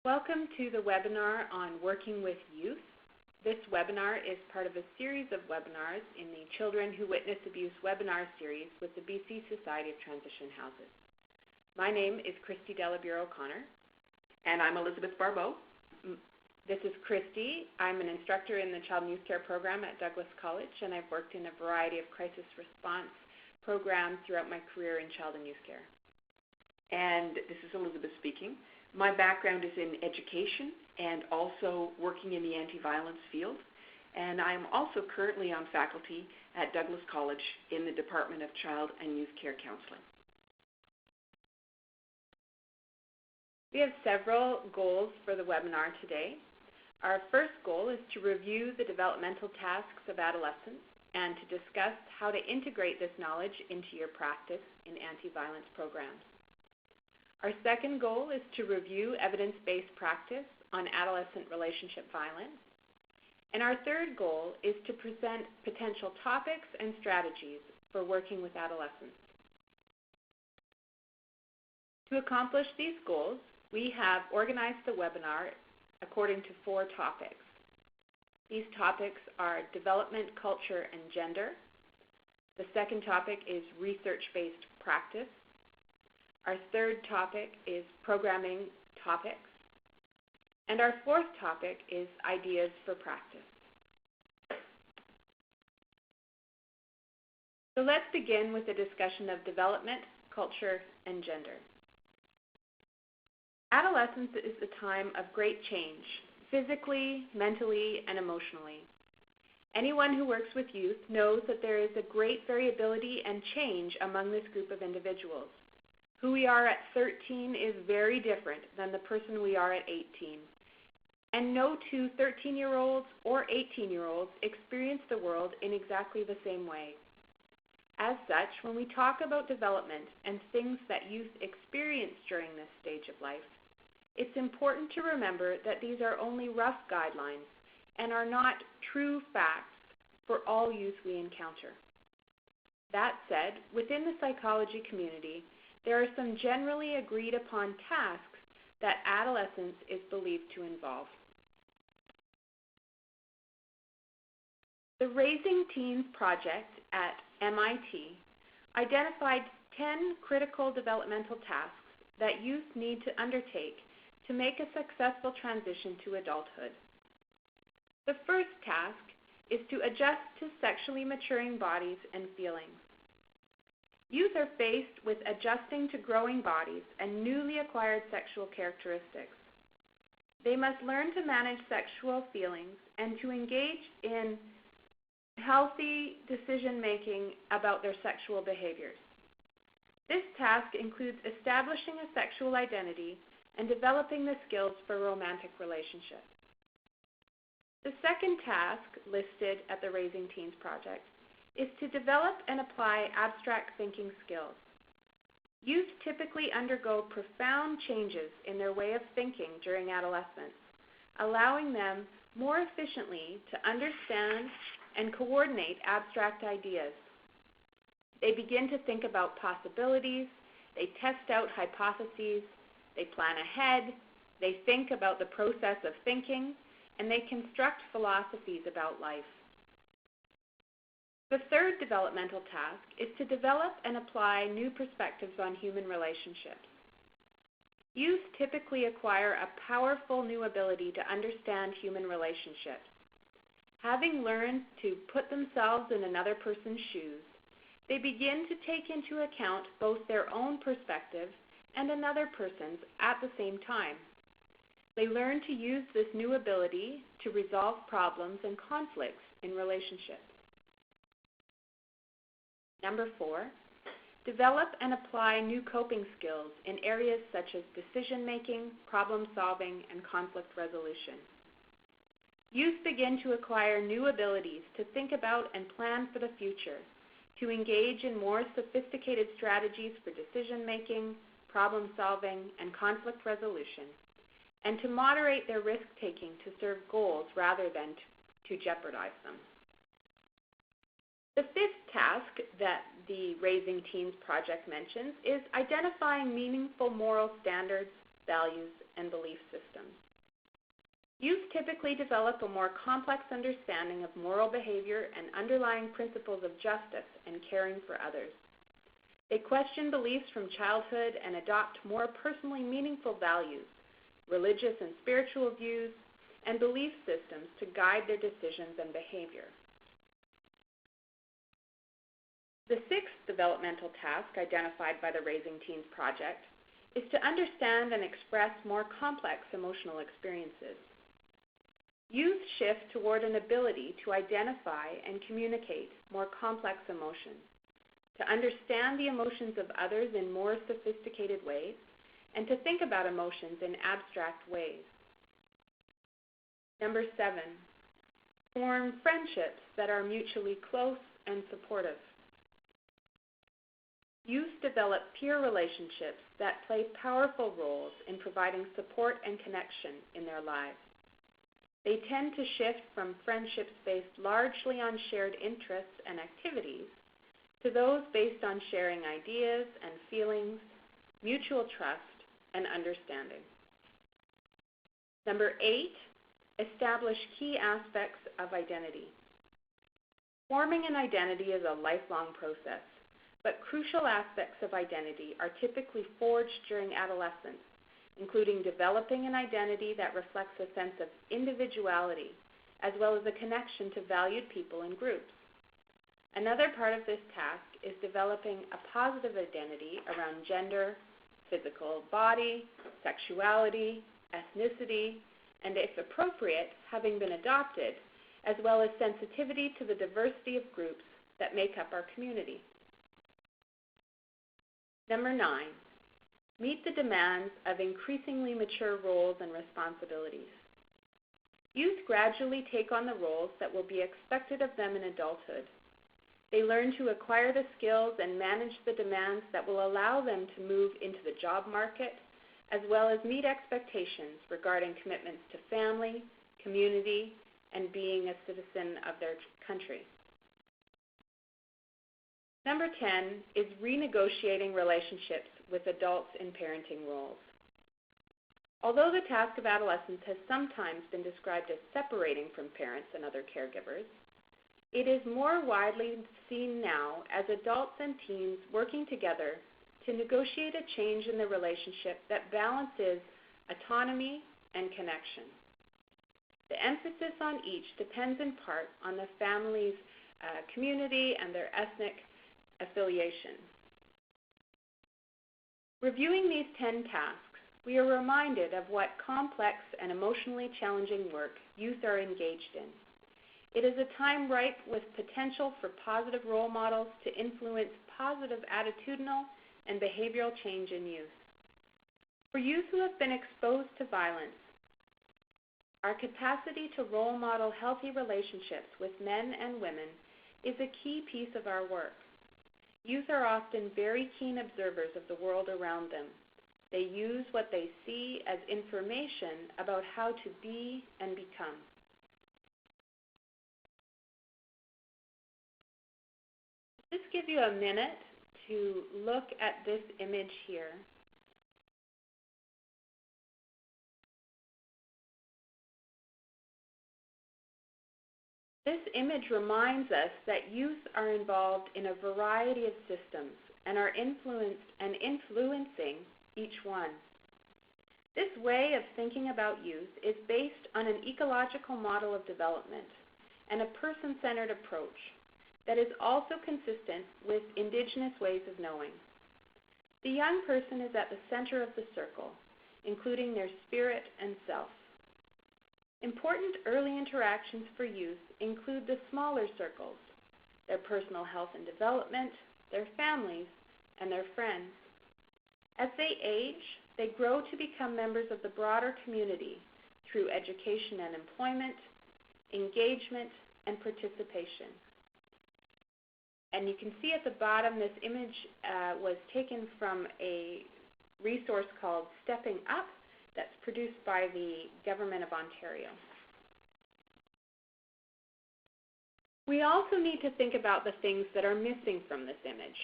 Welcome to the webinar on working with youth. This webinar is part of a series of webinars in the Children Who Witness Abuse webinar series with the BC Society of Transition Houses. My name is Christy Delabure-O'Connor. And I'm Elizabeth Barbeau. This is Christy. I'm an instructor in the Child and Youth Care program at Douglas College, and I've worked in a variety of crisis response programs throughout my career in child and youth care. And this is Elizabeth speaking. My background is in education and also working in the anti-violence field. And I'm also currently on faculty at Douglas College in the Department of Child and Youth Care Counseling. We have several goals for the webinar today. Our first goal is to review the developmental tasks of adolescents and to discuss how to integrate this knowledge into your practice in anti-violence programs. Our second goal is to review evidence-based practice on adolescent relationship violence. And our third goal is to present potential topics and strategies for working with adolescents. To accomplish these goals, we have organized the webinar according to 4 topics. These topics are development, culture, and gender. The second topic is research-based practice. Our third topic is programming topics. And our fourth topic is ideas for practice. So let's begin with a discussion of development, culture, and gender. Adolescence is a time of great change, physically, mentally, and emotionally. Anyone who works with youth knows that there is a great variability and change among this group of individuals. Who we are at 13 is very different than the person we are at 18. And no two 13-year-olds or 18-year-olds experience the world in exactly the same way. As such, when we talk about development and things that youth experience during this stage of life, it's important to remember that these are only rough guidelines and are not true facts for all youth we encounter. That said, within the psychology community, there are some generally agreed upon tasks that adolescence is believed to involve. The Raising Teens project at MIT identified 10 critical developmental tasks that youth need to undertake to make a successful transition to adulthood. The first task is to adjust to sexually maturing bodies and feelings. Youth are faced with adjusting to growing bodies and newly acquired sexual characteristics. They must learn to manage sexual feelings and to engage in healthy decision-making about their sexual behaviors. This task includes establishing a sexual identity and developing the skills for romantic relationships. The second task listed at the Raising Teens project is to develop and apply abstract thinking skills. Youth typically undergo profound changes in their way of thinking during adolescence, allowing them more efficiently to understand and coordinate abstract ideas. They begin to think about possibilities, they test out hypotheses, they plan ahead, they think about the process of thinking, and they construct philosophies about life. The third developmental task is to develop and apply new perspectives on human relationships. Youth typically acquire a powerful new ability to understand human relationships. Having learned to put themselves in another person's shoes, they begin to take into account both their own perspective and another person's at the same time. They learn to use this new ability to resolve problems and conflicts in relationships. Number 4, develop and apply new coping skills in areas such as decision-making, problem-solving, and conflict resolution. Youth begin to acquire new abilities to think about and plan for the future, to engage in more sophisticated strategies for decision-making, problem-solving, and conflict resolution, and to moderate their risk-taking to serve goals rather than to jeopardize them. The fifth task that the Raising Teens project mentions is identifying meaningful moral standards, values, and belief systems. Youth typically develop a more complex understanding of moral behavior and underlying principles of justice and caring for others. They question beliefs from childhood and adopt more personally meaningful values, religious and spiritual views, and belief systems to guide their decisions and behavior. The sixth developmental task identified by the Raising Teens Project is to understand and express more complex emotional experiences. Youth shift toward an ability to identify and communicate more complex emotions, to understand the emotions of others in more sophisticated ways, and to think about emotions in abstract ways. Number 7, form friendships that are mutually close and supportive. Youth develop peer relationships that play powerful roles in providing support and connection in their lives. They tend to shift from friendships based largely on shared interests and activities to those based on sharing ideas and feelings, mutual trust, and understanding. Number 8, establish key aspects of identity. Forming an identity is a lifelong process, but crucial aspects of identity are typically forged during adolescence, including developing an identity that reflects a sense of individuality, as well as a connection to valued people and groups. Another part of this task is developing a positive identity around gender, physical body, sexuality, ethnicity, and if appropriate, having been adopted, as well as sensitivity to the diversity of groups that make up our community. Number 9, meet the demands of increasingly mature roles and responsibilities. Youth gradually take on the roles that will be expected of them in adulthood. They learn to acquire the skills and manage the demands that will allow them to move into the job market, as well as meet expectations regarding commitments to family, community, and being a citizen of their country. Number 10 is renegotiating relationships with adults in parenting roles. Although the task of adolescence has sometimes been described as separating from parents and other caregivers, it is more widely seen now as adults and teens working together to negotiate a change in the relationship that balances autonomy and connection. The emphasis on each depends in part on the family's community and their ethnic affiliation. Reviewing these 10 tasks, we are reminded of what complex and emotionally challenging work youth are engaged in. It is a time ripe with potential for positive role models to influence positive attitudinal and behavioral change in youth. For youth who have been exposed to violence, our capacity to role model healthy relationships with men and women is a key piece of our work. Youth are often very keen observers of the world around them. They use what they see as information about how to be and become. Just give you a minute to look at this image here. This image reminds us that youth are involved in a variety of systems and are influencing each one. This way of thinking about youth is based on an ecological model of development and a person-centered approach that is also consistent with Indigenous ways of knowing. The young person is at the center of the circle, including their spirit and self. Important early interactions for youth include the smaller circles, their personal health and development, their families, and their friends. As they age, they grow to become members of the broader community through education and employment, engagement, and participation. And you can see at the bottom, this image was taken from a resource called Stepping Up that's produced by the Government of Ontario. We also need to think about the things that are missing from this image.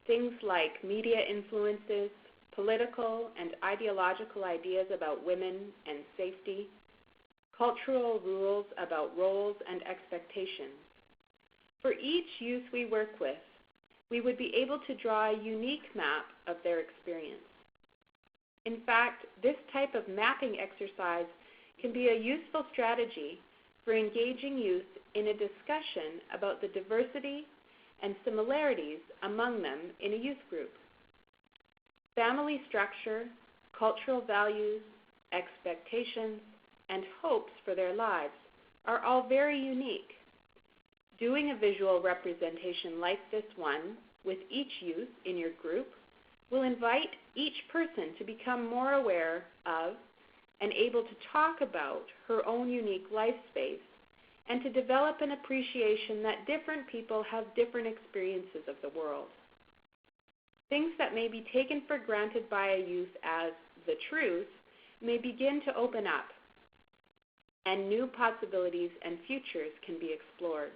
Things like media influences, political and ideological ideas about women and safety, cultural rules about roles and expectations. For each youth we work with, we would be able to draw a unique map of their experience. In fact, this type of mapping exercise can be a useful strategy for engaging youth in a discussion about the diversity and similarities among them in a youth group. Family structure, cultural values, expectations, and hopes for their lives are all very unique. Doing a visual representation like this one with each youth in your group will invite each person to become more aware of and able to talk about her own unique life space and to develop an appreciation that different people have different experiences of the world. Things that may be taken for granted by a youth as the truth may begin to open up, and new possibilities and futures can be explored.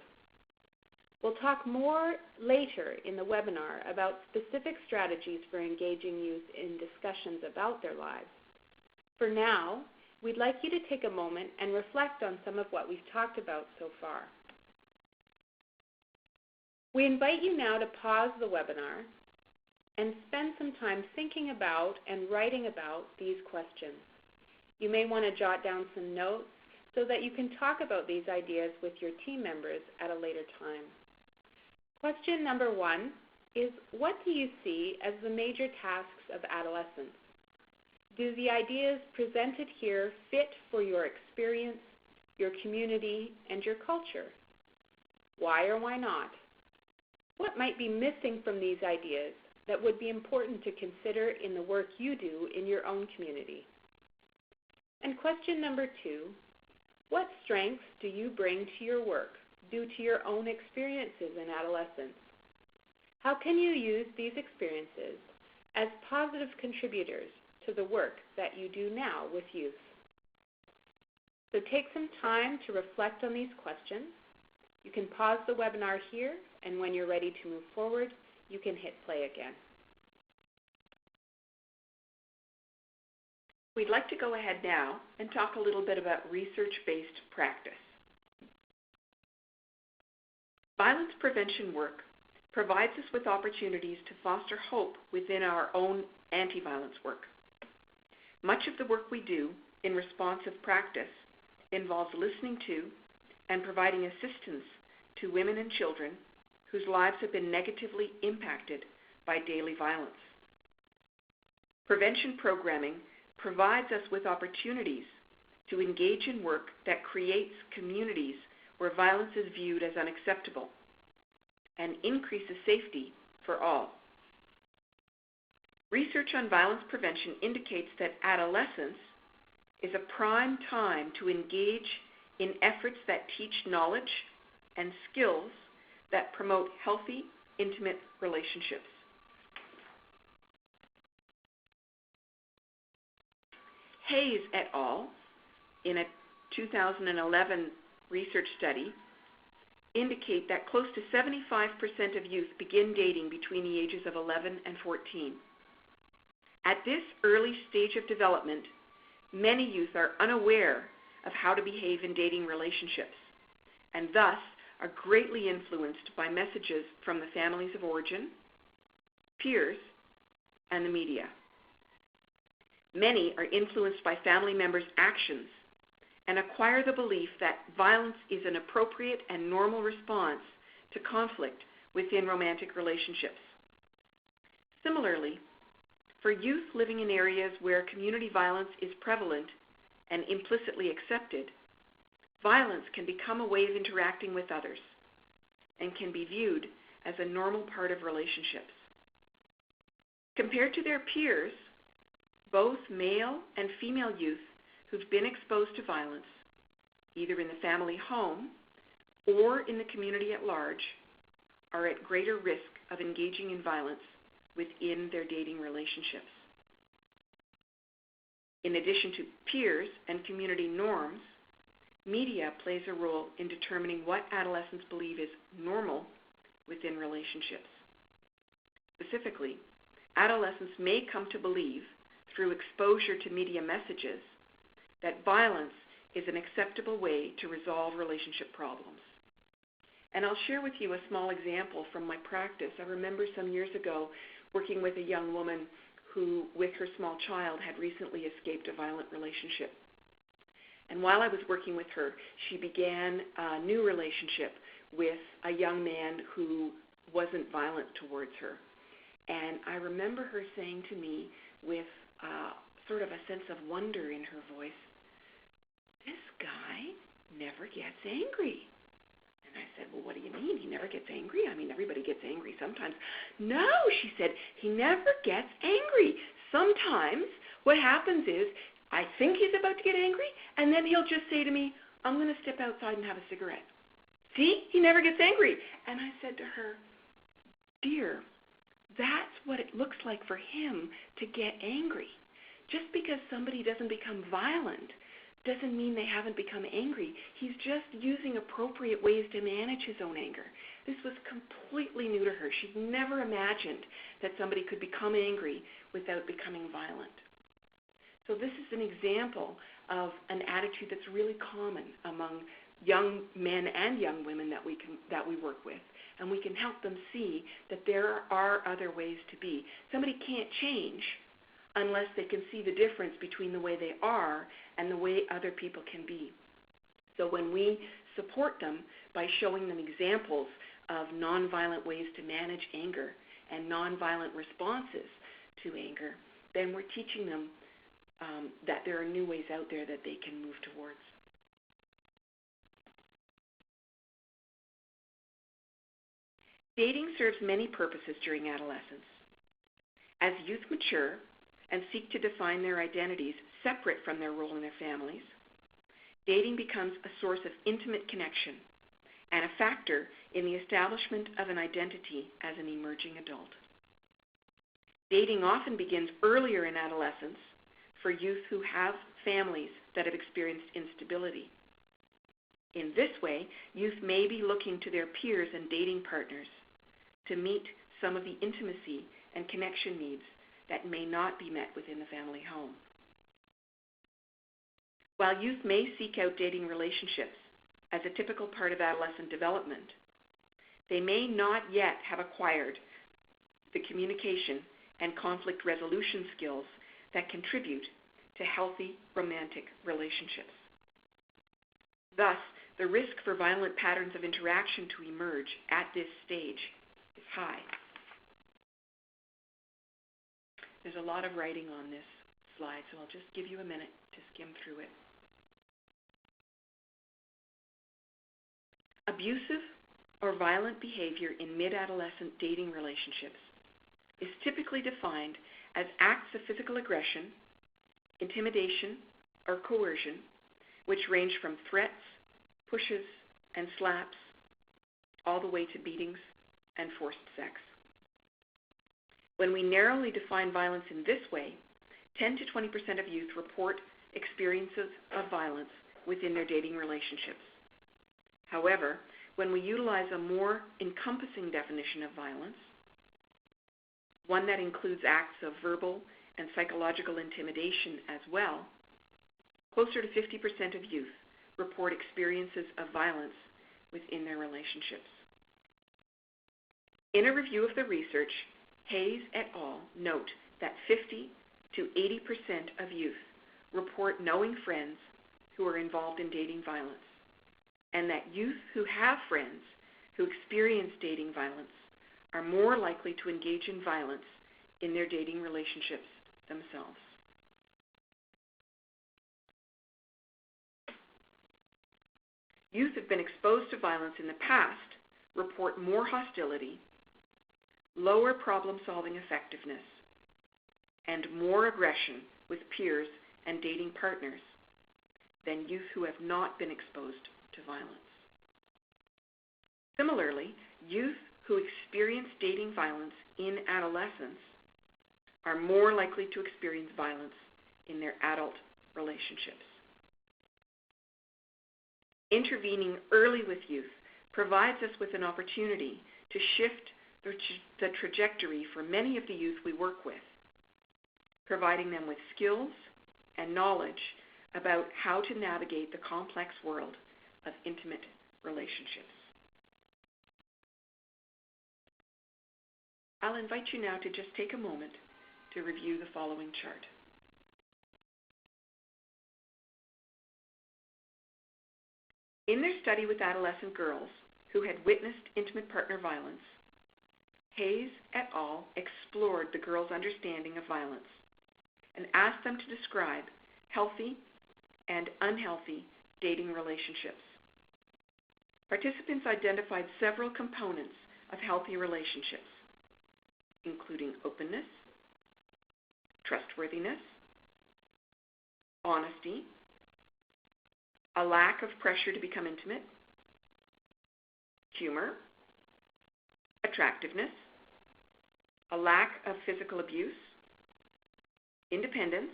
We'll talk more later in the webinar about specific strategies for engaging youth in discussions about their lives. For now, we'd like you to take a moment and reflect on some of what we've talked about so far. We invite you now to pause the webinar and spend some time thinking about and writing about these questions. You may want to jot down some notes so that you can talk about these ideas with your team members at a later time. Question number 1 is, what do you see as the major tasks of adolescence? Do the ideas presented here fit for your experience, your community, and your culture? Why or why not? What might be missing from these ideas that would be important to consider in the work you do in your own community? And question number 2, what strengths do you bring to your work due to your own experiences in adolescence? How can you use these experiences as positive contributors to the work that you do now with youth? So take some time to reflect on these questions. You can pause the webinar here, and when you're ready to move forward, you can hit play again. We'd like to go ahead now and talk a little bit about research-based practice. Violence prevention work provides us with opportunities to foster hope within our own anti-violence work. Much of the work we do in responsive practice involves listening to and providing assistance to women and children whose lives have been negatively impacted by daily violence. Prevention programming provides us with opportunities to engage in work that creates communities where violence is viewed as unacceptable and increases safety for all. Research on violence prevention indicates that adolescence is a prime time to engage in efforts that teach knowledge and skills that promote healthy, intimate relationships. Hayes et al., in a 2011 research study, indicate that close to 75% of youth begin dating between the ages of 11 and 14. At this early stage of development, many youth are unaware of how to behave in dating relationships, and thus are greatly influenced by messages from the families of origin, peers, and the media. Many are influenced by family members' actions and acquire the belief that violence is an appropriate and normal response to conflict within romantic relationships. Similarly, for youth living in areas where community violence is prevalent and implicitly accepted, violence can become a way of interacting with others and can be viewed as a normal part of relationships. Compared to their peers, both male and female youth who've been exposed to violence, either in the family home or in the community at large, are at greater risk of engaging in violence within their dating relationships. In addition to peers and community norms, media plays a role in determining what adolescents believe is normal within relationships. Specifically, adolescents may come to believe, through exposure to media messages, that violence is an acceptable way to resolve relationship problems. And I'll share with you a small example from my practice. I remember some years ago working with a young woman who, with her small child, had recently escaped a violent relationship. And while I was working with her, she began a new relationship with a young man who wasn't violent towards her. And I remember her saying to me with sort of a sense of wonder in her voice, "This guy never gets angry." And I said, "Well, what do you mean? He never gets angry? I mean, everybody gets angry sometimes." "No," she said, "he never gets angry. Sometimes what happens is I think he's about to get angry, and then he'll just say to me, 'I'm going to step outside and have a cigarette.' See, he never gets angry." And I said to her, "Dear, that's what it looks like for him to get angry. Just because somebody doesn't become violent doesn't mean they haven't become angry. He's just using appropriate ways to manage his own anger." This was completely new to her. She'd never imagined that somebody could become angry without becoming violent. So this is an example of an attitude that's really common among young men and young women that we work with. And we can help them see that there are other ways to be. Somebody can't change unless they can see the difference between the way they are and the way other people can be. So when we support them by showing them examples of nonviolent ways to manage anger and nonviolent responses to anger, then we're teaching them that there are new ways out there that they can move towards. Dating serves many purposes during adolescence. As youth mature and seek to define their identities separate from their role in their families, dating becomes a source of intimate connection and a factor in the establishment of an identity as an emerging adult. Dating often begins earlier in adolescence for youth who have families that have experienced instability. In this way, youth may be looking to their peers and dating partners to meet some of the intimacy and connection needs that may not be met within the family home. While youth may seek out dating relationships as a typical part of adolescent development, they may not yet have acquired the communication and conflict resolution skills that contribute to healthy romantic relationships. Thus, the risk for violent patterns of interaction to emerge at this stage is high. There's a lot of writing on this slide, so I'll just give you a minute to skim through it. Abusive or violent behavior in mid-adolescent dating relationships is typically defined as acts of physical aggression, intimidation, or coercion, which range from threats, pushes, and slaps, all the way to beatings and forced sex. When we narrowly define violence in this way, 10 to 20% of youth report experiences of violence within their dating relationships. However, when we utilize a more encompassing definition of violence, one that includes acts of verbal and psychological intimidation as well, closer to 50% of youth report experiences of violence within their relationships. In a review of the research, Hayes et al. Note that 50 to 80% of youth report knowing friends who are involved in dating violence, and that youth who have friends who experience dating violence are more likely to engage in violence in their dating relationships themselves. Youth who have been exposed to violence in the past report more hostility, lower problem-solving effectiveness, and more aggression with peers and dating partners than youth who have not been exposed to violence. Similarly, youth who experience dating violence in adolescence are more likely to experience violence in their adult relationships. Intervening early with youth provides us with an opportunity to shift the trajectory for many of the youth we work with, providing them with skills and knowledge about how to navigate the complex world of intimate relationships. I'll invite you now to just take a moment to review the following chart. In their study with adolescent girls who had witnessed intimate partner violence, Hayes et al. Explored the girls' understanding of violence and asked them to describe healthy and unhealthy dating relationships. Participants identified several components of healthy relationships, including openness, trustworthiness, honesty, a lack of pressure to become intimate, humor, attractiveness, a lack of physical abuse, independence,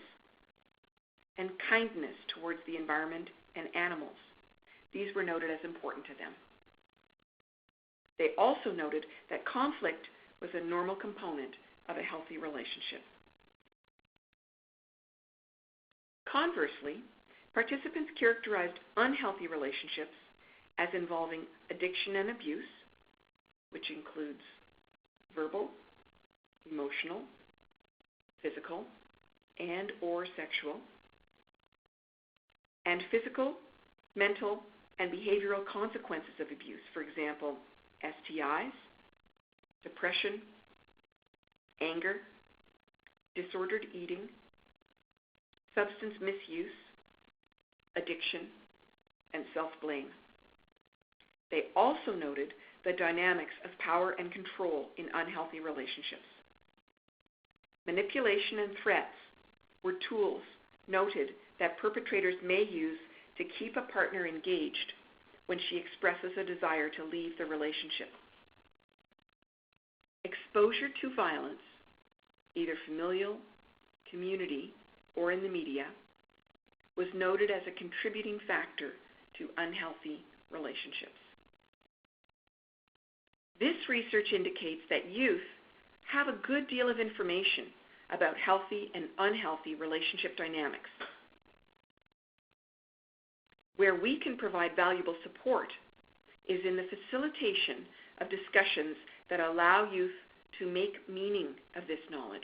and kindness towards the environment and animals. These were noted as important to them. They also noted that conflict was a normal component of a healthy relationship. Conversely, participants characterized unhealthy relationships as involving addiction and abuse, which includes verbal, emotional, physical, and/or sexual, and physical, mental, and behavioral consequences of abuse, for example, STIs, depression, anger, disordered eating, substance misuse, addiction, and self-blame. They also noted the dynamics of power and control in unhealthy relationships. Manipulation and threats were tools noted that perpetrators may use to keep a partner engaged when she expresses a desire to leave the relationship. Exposure to violence, either familial, community, or in the media, was noted as a contributing factor to unhealthy relationships. This research indicates that youth have a good deal of information about healthy and unhealthy relationship dynamics. Where we can provide valuable support is in the facilitation of discussions that allow youth to make meaning of this knowledge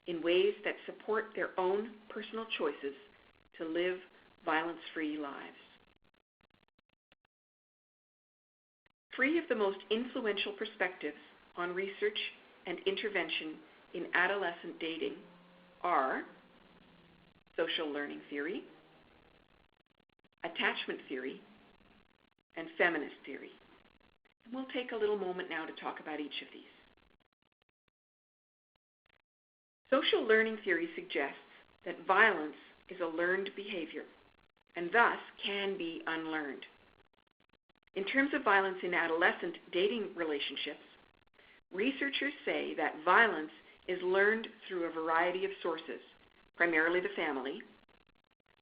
in ways that support their own personal choices to live violence-free lives. Three of the most influential perspectives on research and intervention in adolescent dating are social learning theory, attachment theory, and feminist theory. And we'll take a little moment now to talk about each of these. Social learning theory suggests that violence is a learned behavior and thus can be unlearned. In terms of violence in adolescent dating relationships, researchers say that violence is learned through a variety of sources, primarily the family,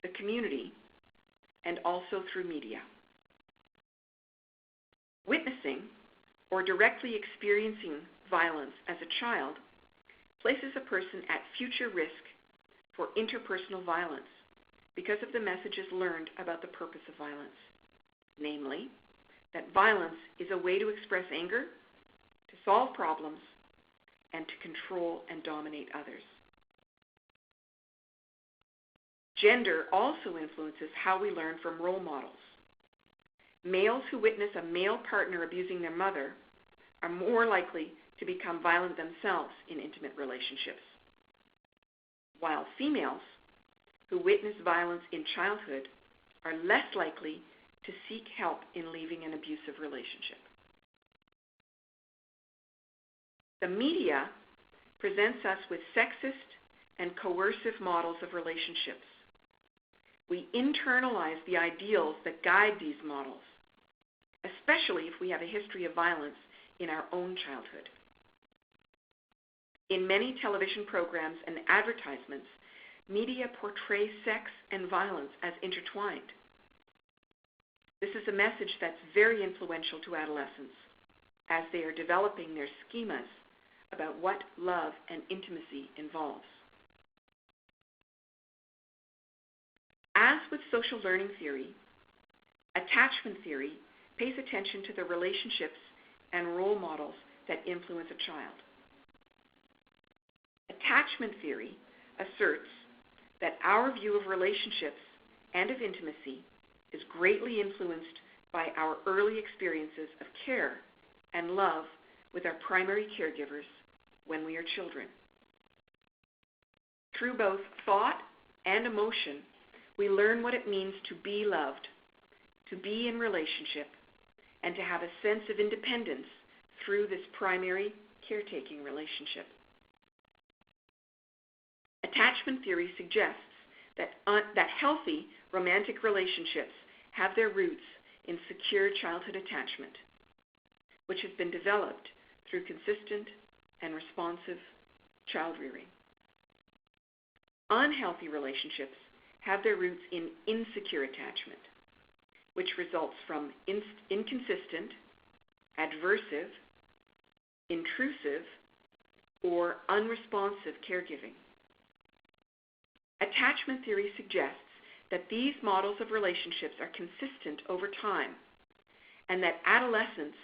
the community, and also through media. Witnessing or directly experiencing violence as a child places a person at future risk for interpersonal violence because of the messages learned about the purpose of violence, namely, that violence is a way to express anger, to solve problems, and to control and dominate others. Gender also influences how we learn from role models. Males who witness a male partner abusing their mother are more likely to become violent themselves in intimate relationships, while females who witness violence in childhood are less likely to seek help in leaving an abusive relationship. The media presents us with sexist and coercive models of relationships. We internalize the ideals that guide these models, especially if we have a history of violence in our own childhood. In many television programs and advertisements, media portray sex and violence as intertwined. This is a message that's very influential to adolescents. as they are developing their schemas about what love and intimacy involves. As with social learning theory, attachment theory pays attention to the relationships and role models that influence a child. Attachment theory asserts that our view of relationships and of intimacy is greatly influenced by our early experiences of care and love with our primary caregivers when we are children. Through both thought and emotion, we learn what it means to be loved, to be in relationship, and to have a sense of independence through this primary caretaking relationship. Attachment theory suggests that healthy romantic relationships have their roots in secure childhood attachment, which has been developed through consistent and responsive child rearing. Unhealthy relationships have their roots in insecure attachment, which results from inconsistent, adversive, intrusive, or unresponsive caregiving. Attachment theory suggests that these models of relationships are consistent over time, and that adolescents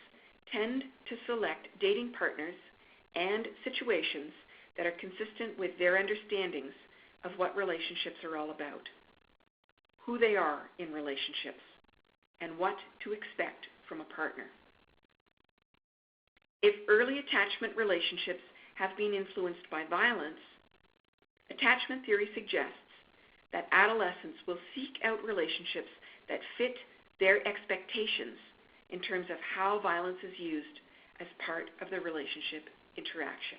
tend to select dating partners and situations that are consistent with their understandings of what relationships are all about, who they are in relationships, and what to expect from a partner. If early attachment relationships have been influenced by violence, attachment theory suggests that adolescents will seek out relationships that fit their expectations in terms of how violence is used as part of the relationship interaction.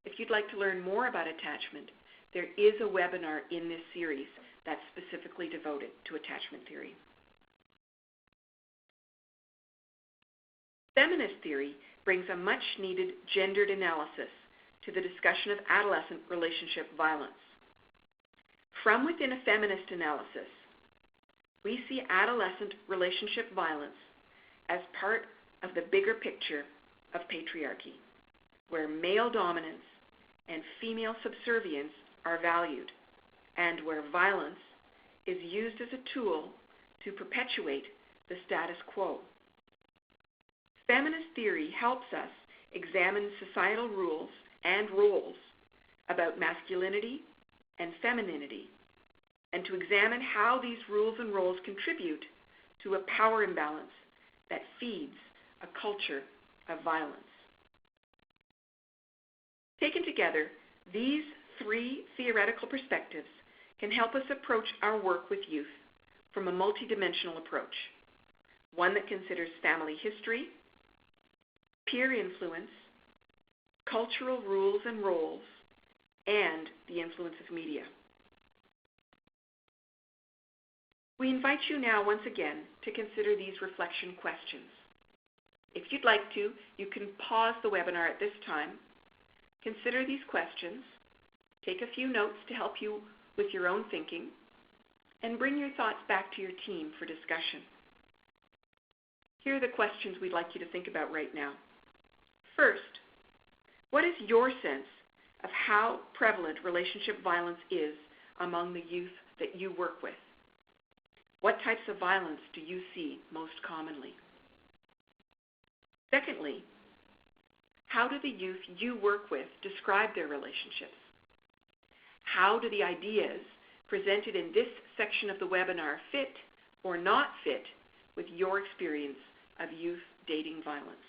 If you'd like to learn more about attachment, there is a webinar in this series that's specifically devoted to attachment theory. Feminist theory brings a much-needed gendered analysis to the discussion of adolescent relationship violence. From within a feminist analysis, we see adolescent relationship violence as part of the bigger picture of patriarchy, where male dominance and female subservience are valued, and where violence is used as a tool to perpetuate the status quo. Feminist theory helps us examine societal rules and roles about masculinity and femininity, and to examine how these rules and roles contribute to a power imbalance that feeds a culture of violence. Taken together, these three theoretical perspectives can help us approach our work with youth from a multidimensional approach, one that considers family history, peer influence, cultural rules and roles, and the influence of media. We invite you now once again to consider these reflection questions. If you'd like to, you can pause the webinar at this time, consider these questions, take a few notes to help you with your own thinking, and bring your thoughts back to your team for discussion. Here are the questions we'd like you to think about right now. First, what is your sense of how prevalent relationship violence is among the youth that you work with? What types of violence do you see most commonly? Secondly, how do the youth you work with describe their relationships? How do the ideas presented in this section of the webinar fit or not fit with your experience of youth dating violence?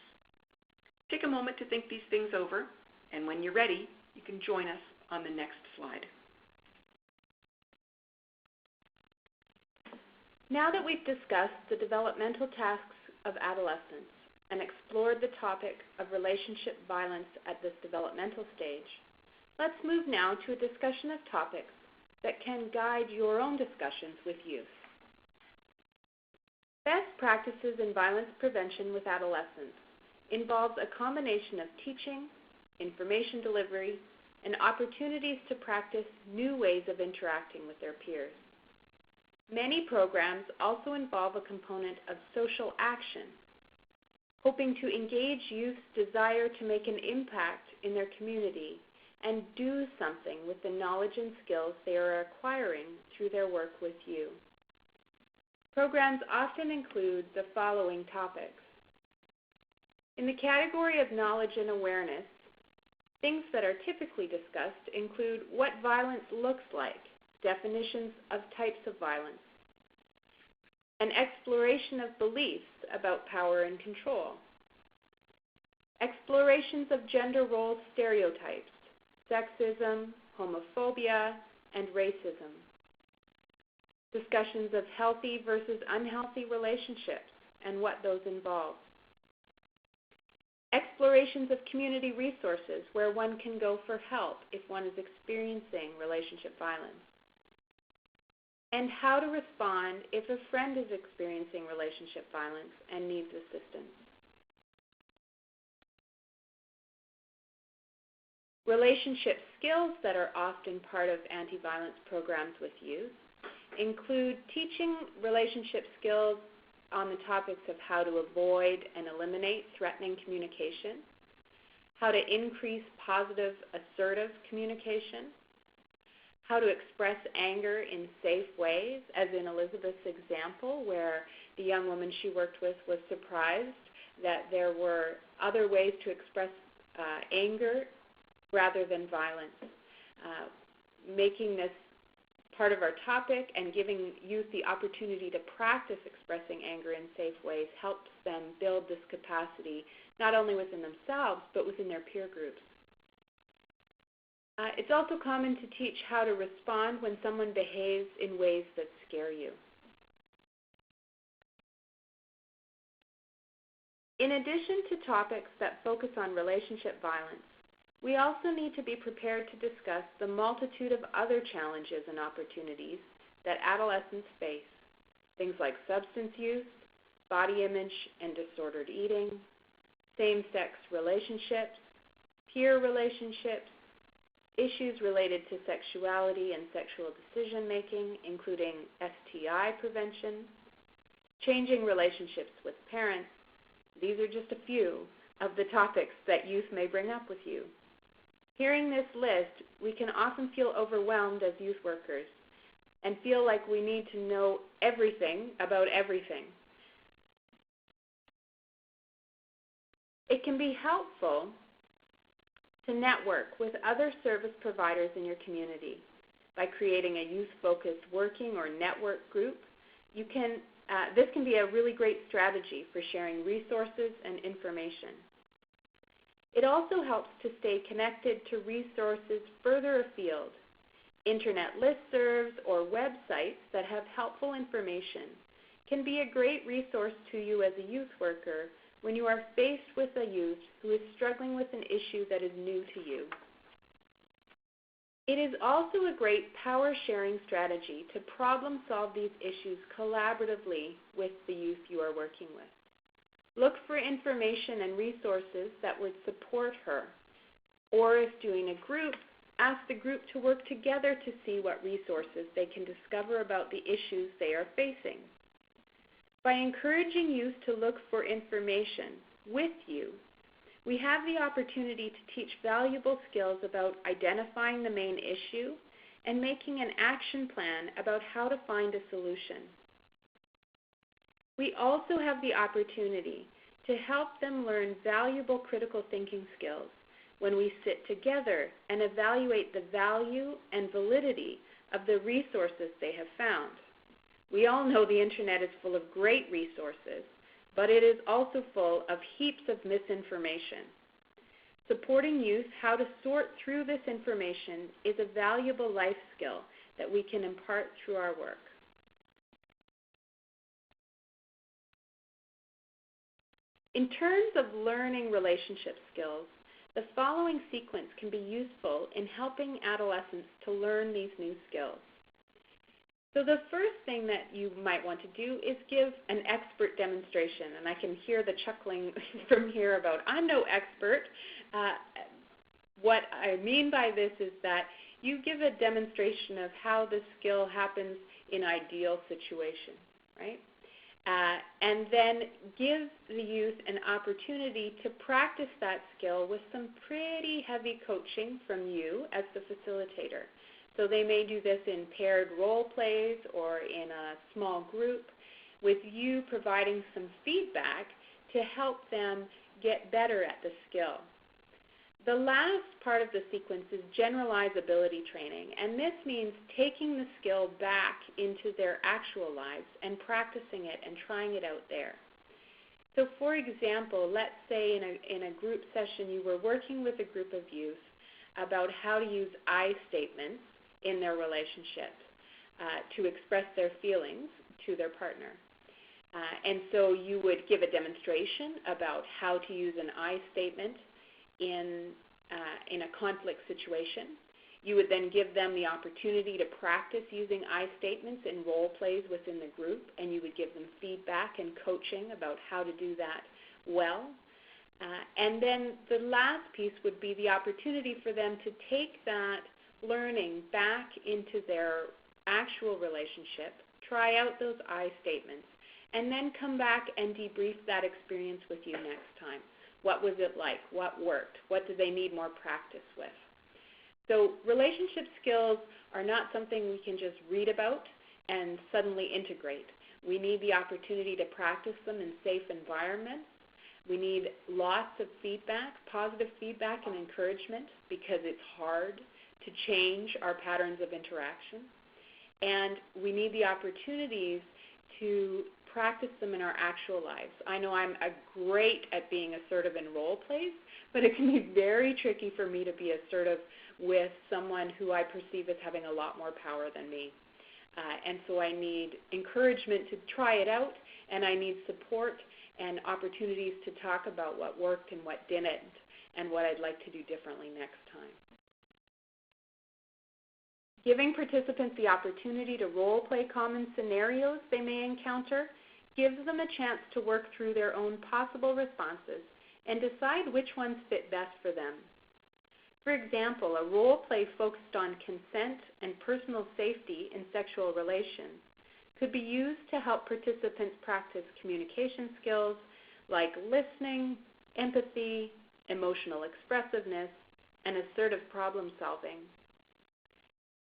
Take a moment to think these things over, and when you're ready, you can join us on the next slide. Now that we've discussed the developmental tasks of adolescence and explored the topic of relationship violence at this developmental stage, let's move now to a discussion of topics that can guide your own discussions with youth. Best practices in violence prevention with adolescents involves a combination of teaching, information delivery, and opportunities to practice new ways of interacting with their peers. Many programs also involve a component of social action. hoping to engage youth's desire to make an impact in their community and do something with the knowledge and skills they are acquiring through their work with you. Programs often include the following topics. In the category of knowledge and awareness, things that are typically discussed include what violence looks like, definitions of types of violence, an exploration of beliefs about power and control, explorations of gender role stereotypes, sexism, homophobia, and racism, discussions of healthy versus unhealthy relationships and what those involve, explorations of community resources where one can go for help if one is experiencing relationship violence, and how to respond if a friend is experiencing relationship violence and needs assistance. Relationship skills that are often part of anti-violence programs with youth include teaching relationship skills on the topics of how to avoid and eliminate threatening communication, how to increase positive, assertive communication, how to express anger in safe ways, as in Elizabeth's example, where the young woman she worked with was surprised that there were other ways to express anger rather than violence. Making this part of our topic and giving youth the opportunity to practice expressing anger in safe ways helps them build this capacity not only within themselves but within their peer groups. It's also common to teach how to respond when someone behaves in ways that scare you. In addition to topics that focus on relationship violence, we also need to be prepared to discuss the multitude of other challenges and opportunities that adolescents face, things like substance use, body image and disordered eating, same-sex relationships, peer relationships, issues related to sexuality and sexual decision-making, including STI prevention, changing relationships with parents. These are just a few of the topics that youth may bring up with you. Hearing this list, we can often feel overwhelmed as youth workers and feel like we need to know everything about everything. It can be helpful to network with other service providers in your community. By creating a youth-focused working or network group, this can be a really great strategy for sharing resources and information. It also helps to stay connected to resources further afield. Internet listservs or websites that have helpful information can be a great resource to you as a youth worker when you are faced with a youth who is struggling with an issue that is new to you. It is also a great power-sharing strategy to problem-solve these issues collaboratively with the youth you are working with. Look for information and resources that would support her. Or if doing a group, ask the group to work together to see what resources they can discover about the issues they are facing. By encouraging youth to look for information with you, we have the opportunity to teach valuable skills about identifying the main issue and making an action plan about how to find a solution. We also have the opportunity to help them learn valuable critical thinking skills when we sit together and evaluate the value and validity of the resources they have found. We all know the internet is full of great resources, but it is also full of heaps of misinformation. Supporting youth how to sort through this information is a valuable life skill that we can impart through our work. In terms of learning relationship skills, the following sequence can be useful in helping adolescents to learn these new skills. So the first thing that you might want to do is give an expert demonstration, and I can hear the chuckling from here about, I'm no expert. What I mean by this is that you give a demonstration of how this skill happens in ideal situation, right? and then give the youth an opportunity to practice that skill with some pretty heavy coaching from you as the facilitator. So they may do this in paired role plays or in a small group, with you providing some feedback to help them get better at the skill. The last part of the sequence is generalizability training, and this means taking the skill back into their actual lives and practicing it and trying it out there. So for example, let's say in a group session you were working with a group of youth about how to use I statements in their relationships to express their feelings to their partner. And so you would give a demonstration about how to use an I statement in a conflict situation. You would then give them the opportunity to practice using I statements in role plays within the group, and you would give them feedback and coaching about how to do that well. And then the last piece would be the opportunity for them to take that learning back into their actual relationship, try out those I statements, and then come back and debrief that experience with you next time. What was it like? What worked? What do they need more practice with? So relationship skills are not something we can just read about and suddenly integrate. We need the opportunity to practice them in safe environments. We need lots of feedback, positive feedback and encouragement, because it's hard to change our patterns of interaction. And we need the opportunities to practice them in our actual lives. I know I'm great at being assertive in role plays, but it can be very tricky for me to be assertive with someone who I perceive as having a lot more power than me. And so I need encouragement to try it out, and I need support and opportunities to talk about what worked and what didn't, and what I'd like to do differently next time. Giving participants the opportunity to role-play common scenarios they may encounter gives them a chance to work through their own possible responses and decide which ones fit best for them. For example, a role-play focused on consent and personal safety in sexual relations could be used to help participants practice communication skills like listening, empathy, emotional expressiveness, and assertive problem solving.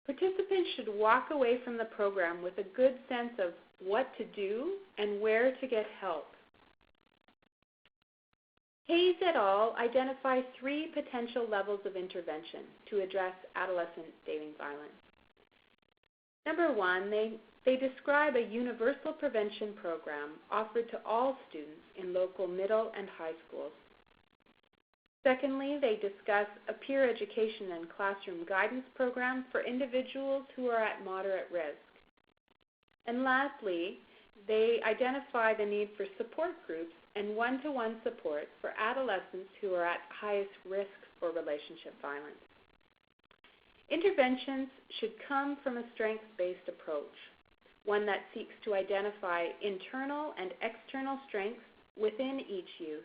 Participants should walk away from the program with a good sense of what to do and where to get help. Hayes et al. Identify 3 potential levels of intervention to address adolescent dating violence. Number 1, they describe a universal prevention program offered to all students in local middle and high schools. Secondly, they discuss a peer education and classroom guidance program for individuals who are at moderate risk. And lastly, they identify the need for support groups and one-to-one support for adolescents who are at highest risk for relationship violence. Interventions should come from a strengths-based approach, one that seeks to identify internal and external strengths within each youth,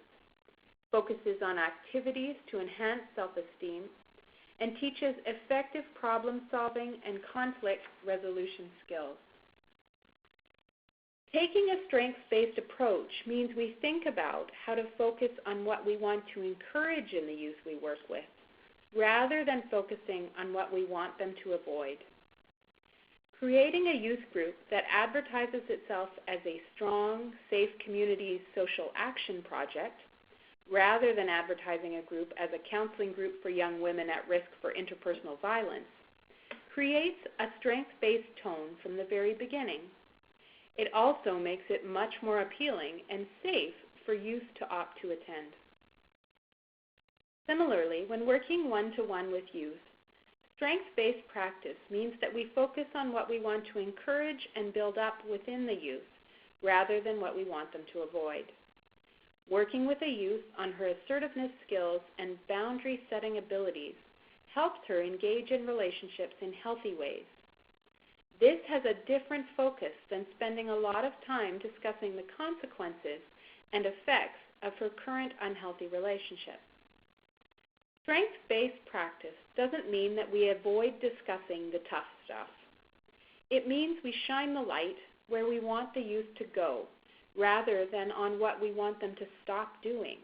focuses on activities to enhance self-esteem, and teaches effective problem-solving and conflict resolution skills. Taking a strengths-based approach means we think about how to focus on what we want to encourage in the youth we work with, rather than focusing on what we want them to avoid. Creating a youth group that advertises itself as a strong, safe community social action project, rather than advertising a group as a counseling group for young women at risk for interpersonal violence, creates a strength-based tone from the very beginning. It also makes it much more appealing and safe for youth to opt to attend. Similarly, when working one-to-one with youth, strengths-based practice means that we focus on what we want to encourage and build up within the youth, rather than what we want them to avoid. Working with a youth on her assertiveness skills and boundary-setting abilities helps her engage in relationships in healthy ways. This has a different focus than spending a lot of time discussing the consequences and effects of her current unhealthy relationship. Strengths-based practice doesn't mean that we avoid discussing the tough stuff. It means we shine the light where we want the youth to go, rather than on what we want them to stop doing.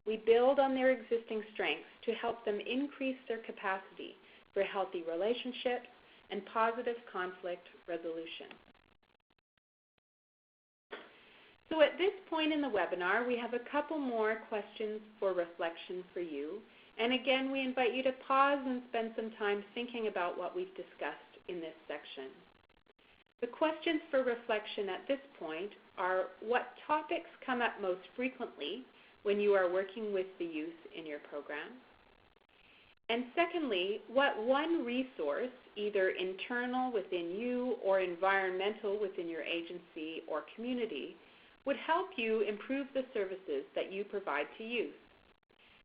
We build on their existing strengths to help them increase their capacity for healthy relationships and positive conflict resolution. So at this point in the webinar, we have a couple more questions for reflection for you. And again, we invite you to pause and spend some time thinking about what we've discussed in this section. The questions for reflection at this point are: what topics come up most frequently when you are working with the youth in your program? And secondly, what one resource, either internal within you or environmental within your agency or community, would help you improve the services that you provide to youth?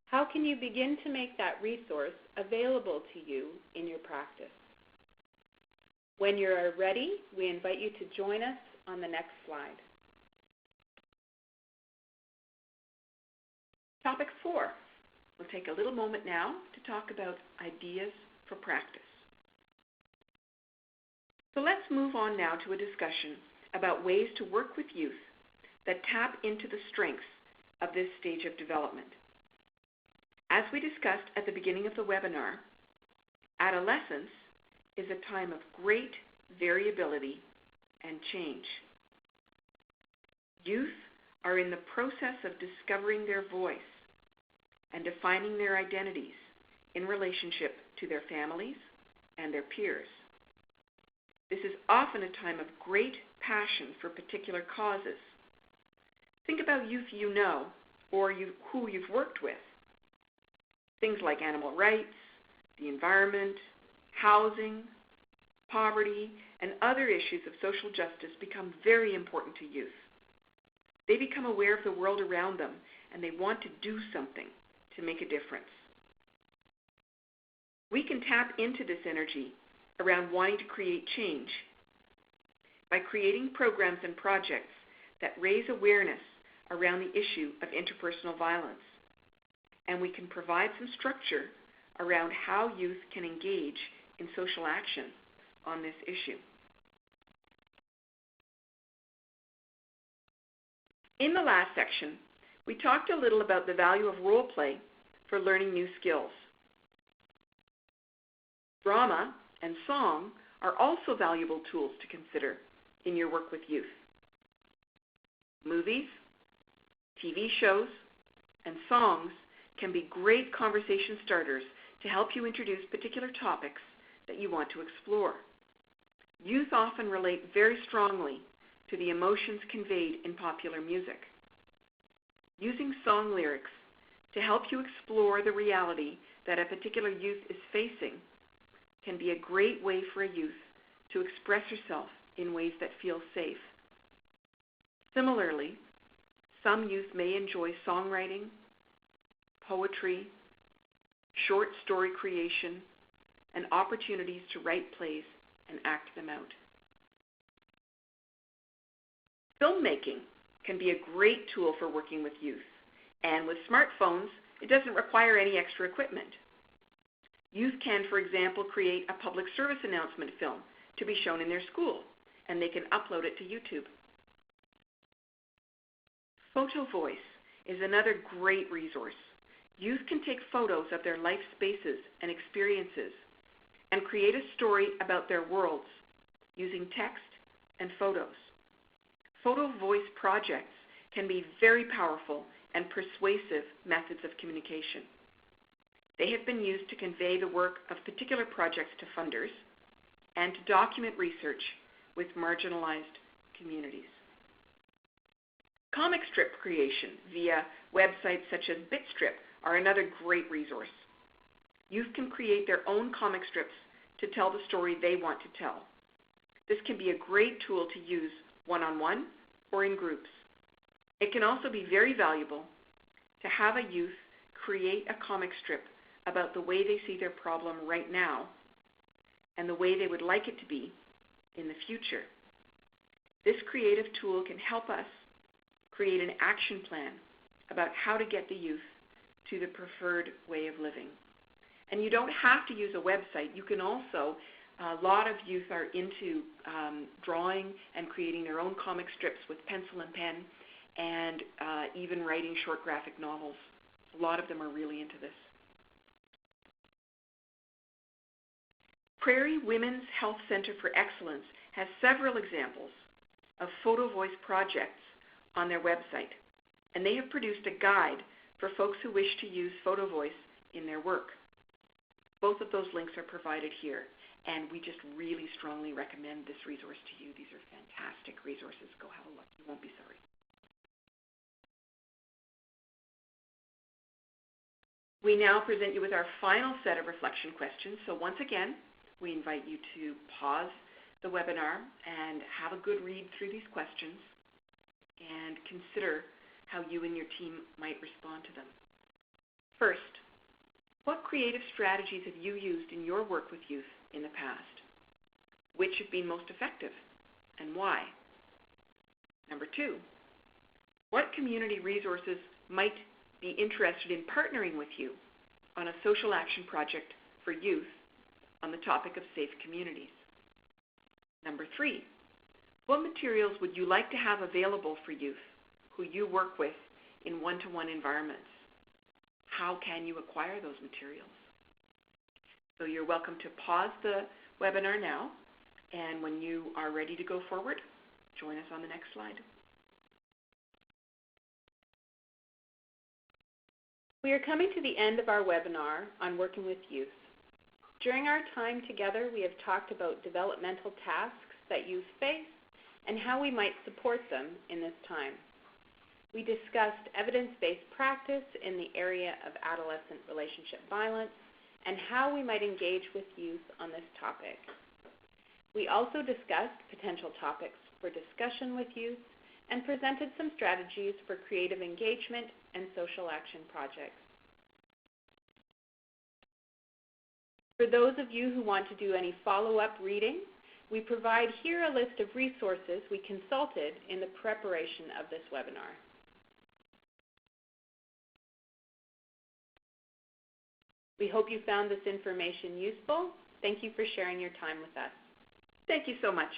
How can you begin to make that resource available to you in your practice? When you're ready, we invite you to join us on the next slide. Topic 4. We'll take a little moment now to talk about ideas for practice. So let's move on now to a discussion about ways to work with youth that tap into the strengths of this stage of development. As we discussed at the beginning of the webinar, adolescence is a time of great variability and change. Youth are in the process of discovering their voice and defining their identities in relationship to their families and their peers. This is often a time of great passion for particular causes. Think about youth you know or who you've worked with. Things like animal rights, the environment, housing, poverty, and other issues of social justice become very important to youth. They become aware of the world around them, and they want to do something to make a difference. We can tap into this energy around wanting to create change by creating programs and projects that raise awareness around the issue of interpersonal violence. And we can provide some structure around how youth can engage in social action on this issue. In the last section, we talked a little about the value of role play for learning new skills. Drama and song are also valuable tools to consider in your work with youth. Movies, TV shows, and songs can be great conversation starters to help you introduce particular topics that you want to explore. Youth often relate very strongly to the emotions conveyed in popular music. Using song lyrics to help you explore the reality that a particular youth is facing can be a great way for a youth to express herself in ways that feel safe. Similarly, some youth may enjoy songwriting, poetry, short story creation, and opportunities to write plays and act them out. Filmmaking can be a great tool for working with youth, and with smartphones, it doesn't require any extra equipment. Youth can, for example, create a public service announcement film to be shown in their school, and they can upload it to YouTube. Photo Voice is another great resource. Youth can take photos of their life spaces and experiences and create a story about their worlds using text and photos. Photo Voice projects can be very powerful and persuasive methods of communication. They have been used to convey the work of particular projects to funders and to document research with marginalized communities. Comic strip creation via websites such as Bitstrip are another great resource. Youth can create their own comic strips to tell the story they want to tell. This can be a great tool to use one-on-one or in groups. It can also be very valuable to have a youth create a comic strip about the way they see their problem right now and the way they would like it to be in the future. This creative tool can help us create an action plan about how to get the youth to the preferred way of living. And you don't have to use a website. You can also A lot of youth are into drawing and creating their own comic strips with pencil and pen, and even writing short graphic novels. A lot of them are really into this. Prairie Women's Health Center for Excellence has several examples of photo voice projects on their website, and they have produced a guide for folks who wish to use photo voice in their work. Both of those links are provided here, and we just really strongly recommend this resource to you. These are fantastic resources. Go have a look. You won't be sorry. We now present you with our final set of reflection questions. So once again, we invite you to pause the webinar and have a good read through these questions and consider how you and your team might respond to them. First, what creative strategies have you used in your work with youth in the past? Which have been most effective and why? Number two, what community resources might be interested in partnering with you on a social action project for youth on the topic of safe communities? Number three, what materials would you like to have available for youth who you work with in one-to-one environments? How can you acquire those materials? So you're welcome to pause the webinar now, and when you are ready to go forward, join us on the next slide. We are coming to the end of our webinar on working with youth. During our time together, we have talked about developmental tasks that youth face and how we might support them in this time. We discussed evidence-based practice in the area of adolescent relationship violence and how we might engage with youth on this topic. We also discussed potential topics for discussion with youth and presented some strategies for creative engagement and social action projects. For those of you who want to do any follow-up reading, we provide here a list of resources we consulted in the preparation of this webinar. We hope you found this information useful. Thank you for sharing your time with us. Thank you so much.